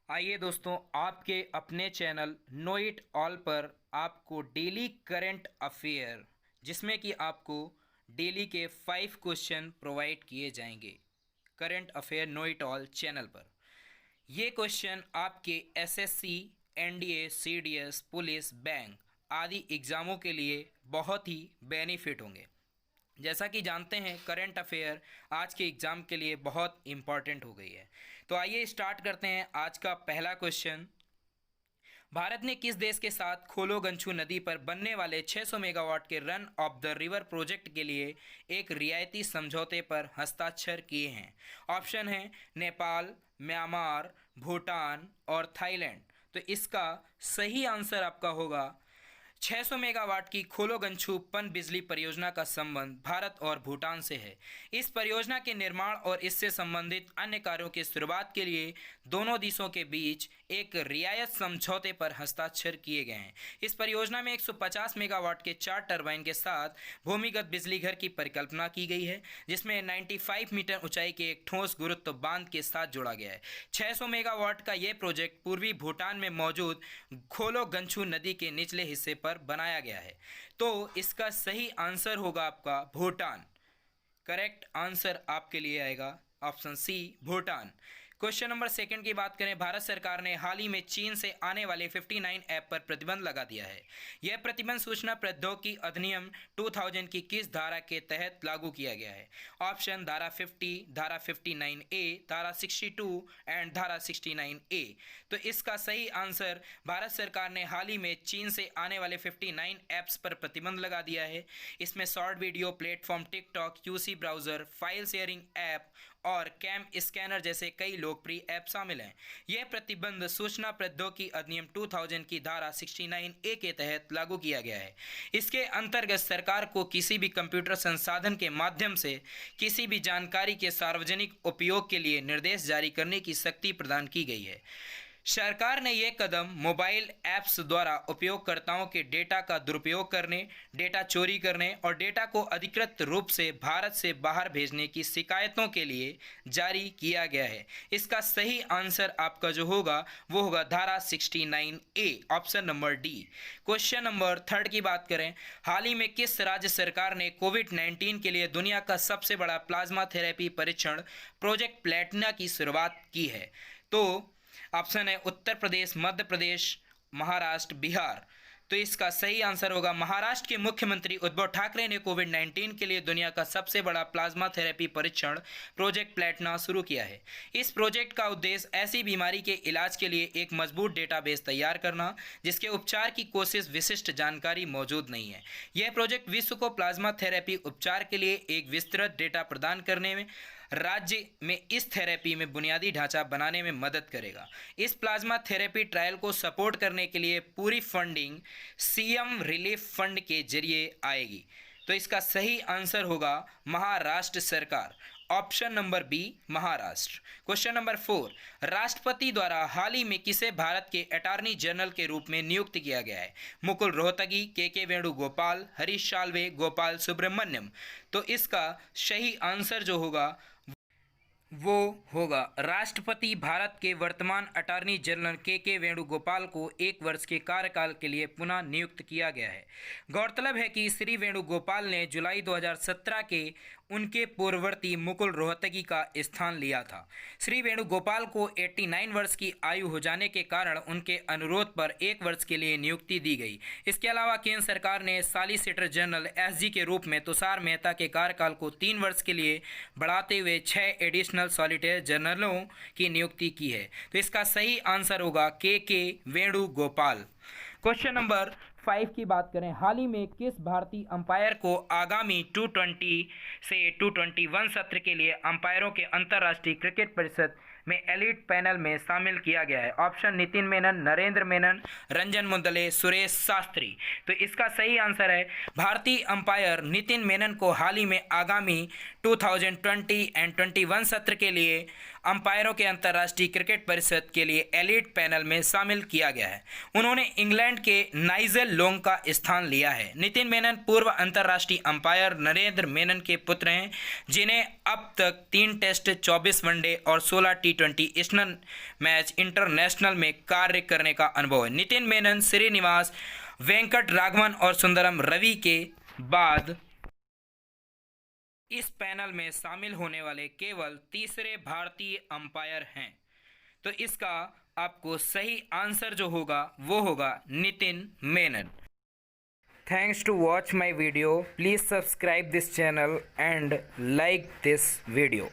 आइए दोस्तों, आपके अपने चैनल नो इट ऑल पर आपको डेली करंट अफेयर जिसमें कि आपको डेली के 5 क्वेश्चन प्रोवाइड किए जाएंगे current affair know it all channel पर। ये क्वेश्चन आपके SSC, NDA, CDS, police, bank आदि एग्ज़ामों के लिए बहुत ही बेनिफिट होंगे। जैसा कि जानते हैं, करंट अफेयर आज के एग्ज़ाम के लिए बहुत इम्पॉर्टेंट हो गई है। तो आइए स्टार्ट करते हैं आज का पहला क्वेश्चन। भारत ने किस देश के साथ खोलोगंछू नदी पर बनने वाले 600 मेगावाट के run of the river project के लिए एक रियायती समझौते पर हस्ताक्षर किए हैं? ऑप्शन है नेपाल, म्यांमार, भूटान और थाईलैंड। तो इसका सही आंसर आपका होगा 600 मेगावाट की खोलोगंछू पन बिजली परियोजना का संबंध भारत और भूटान से है। इस परियोजना के निर्माण और इससे संबंधित अन्य कार्यों की शुरुआत के लिए दोनों देशों के बीच एक रियायत समझौते पर हस्ताक्षर किए गए हैं। इस परियोजना में 150 मेगावाट के 4 टरबाइन के साथ भूमिगत बिजली घर की परिकल्पना की गई है, जिसमें 95 मीटर ऊंचाई के एक ठोस गुरुत्व बांध के साथ जोड़ा गया है। 600 मेगावाट का यह प्रोजेक्ट पूर्वी भूटान में मौजूद खोलोगंछू नदी के निचले हिस्से पर बनाया गया है। तो इसका सही आंसर होगा आपका भूटान। करेक्ट आंसर आपके लिए आएगा option C, Bhutan. Question number second की बात करें, भारत सरकार ने हाल ही में चीन से आने वाले 59 ऐप पर प्रतिबंध लगा दिया है। यह प्रतिबंध सूचना प्रौद्योगिकी अधिनियम 2000 की किस धारा के तहत लागू किया गया है? ऑप्शन धारा 50, धारा 59A, धारा 62 एंड धारा 69A। तो इसका सही आंसर, भारत सरकार ने हाल ही में चीन से आने वाले 59 ऐप्स पर प्रतिबंध लगा दिया है। इसमें short video platform TikTok, UC browser, file sharing app और कैम स्कैनर जैसे कई लोकप्रिय ऐप शामिल हैं। यह प्रतिबंध सूचना प्रौद्योगिकी अधिनियम 2000 की धारा 69A के तहत लागू किया गया है। इसके अंतर्गत सरकार को किसी भी कंप्यूटर संसाधन के माध्यम से किसी भी जानकारी के सार्वजनिक उपयोग के लिए निर्देश जारी करने की शक्ति प्रदान की गई है। सरकार ने यह कदम मोबाइल ऐप्स द्वारा उपयोगकर्ताओं के डेटा का दुरुपयोग करने, डेटा चोरी करने और डेटा को अधिकृत रूप से भारत से बाहर भेजने की शिकायतों के लिए जारी किया गया है। इसका सही आंसर आपका जो होगा वो होगा धारा 69A, option number D. Question number third की बात करें, हाल ही में किस राज्य सरकार ने कोविड-19 के लिए दुनिया का सबसे बड़ा प्लाज्मा थेरेपी परीक्षण प्रोजेक्ट प्लेटिना की शुरुआत की है? तो ऑप्शन है उत्तर प्रदेश, मध्य प्रदेश, महाराष्ट्र, बिहार। तो इसका सही आंसर होगा महाराष्ट्र के मुख्यमंत्री उद्धव ठाकरे ने कोविड-19 के लिए दुनिया का सबसे बड़ा प्लाज्मा थेरेपी परीक्षण प्रोजेक्ट प्लेटिना शुरू किया है। इस प्रोजेक्ट का उद्देश्य ऐसी बीमारी के इलाज के लिए एक मजबूत डेटाबेस तैयार करना जिसके उपचार की कोशिश विशिष्ट जानकारी मौजूद नहीं है। यह प्रोजेक्ट विश्व को प्लाज्मा थेरेपी उपचार के लिए एक विस्तृत डेटा प्रदान करने में, राज्य में इस थेरेपी में बुनियादी ढांचा बनाने में मदद करेगा। इस प्लाज्मा थेरेपी ट्रायल को सपोर्ट करने के लिए पूरी फंडिंग सीएम रिलीफ फंड के जरिए आएगी। तो इसका सही आंसर होगा महाराष्ट्र सरकार, option number B, Maharashtra. Question number 4, राष्ट्रपति द्वारा हाल ही में किसे भारत के अटॉर्नी जनरल के रूप में नियुक्त किया गया है? मुकुल रोहतगी, के वेणुगोपाल, हरीश साल्वे, गोपाल सुब्रमण्यम। तो इसका सही आंसर जो होगा वो होगा राष्ट्रपति भारत के वर्तमान अटॉर्नी जनरल के वेणुगोपाल को 1 वर्ष के कार्यकाल के लिए पुनः नियुक्त किया गया है। गौरतलब है कि श्री वेणुगोपाल ने जुलाई 2017 के उनके पूर्ववर्ती मुकुल रोहतगी का स्थान लिया था। श्री वेणुगोपाल को 89 वर्ष की आयु हो जाने के कारण उनके अनुरोध पर 1 वर्ष के लिए नियुक्ति दी गई। इसके अलावा केंद्र सरकार ने सॉलिसिटर जनरल एसजी के रूप में तुषार मेहता के कार्यकाल को 3 वर्ष के लिए बढ़ाते हुए 6 एडिशनल सॉलिसिटर जनरलों की नियुक्ति की है। तो इसका सही आंसर होगा के वेणुगोपाल। क्वेश्चन नंबर 5 की बात करें, हाल ही में किस भारतीय अंपायर को आगामी 220 से 221 सत्र के लिए अंपायरों के अंतर्राष्ट्रीय क्रिकेट परिषद में एलिट पैनल में शामिल किया गया है? ऑप्शन नितिन मेनन, नरेंद्र मेनन, रंजन मुदले, सुरेश शास्त्री। तो इसका सही आंसर है भारतीय अंपायर नितिन मेनन को हाल ही में आगामी 2020 एंड 21 सत्र के लिए अंपायरों के अंतर्राष्ट्रीय क्रिकेट परिषद के लिए एलीट पैनल में शामिल किया गया है। उन्होंने इंग्लैंड के नाइजल लॉन्ग का स्थान लिया है। नितिन मेनन पूर्व अंतर्राष्ट्रीय अंपायर नरेंद्र मेनन के पुत्र हैं, जिन्हें अब तक 3 टेस्ट, 24 वनडे और 16 T20 मैच इंटरनेशनल में कार्य करने का अनुभव है। नितिन मेनन श्रीनिवास वेंकट राघवन और सुंदरम रवि के बाद इस पैनल में शामिल होने वाले केवल तीसरे भारतीय अंपायर हैं। तो इसका आपको सही आंसर जो होगा वो होगा Nitin Menon. Thanks to watch my video. Please subscribe this channel and like this video.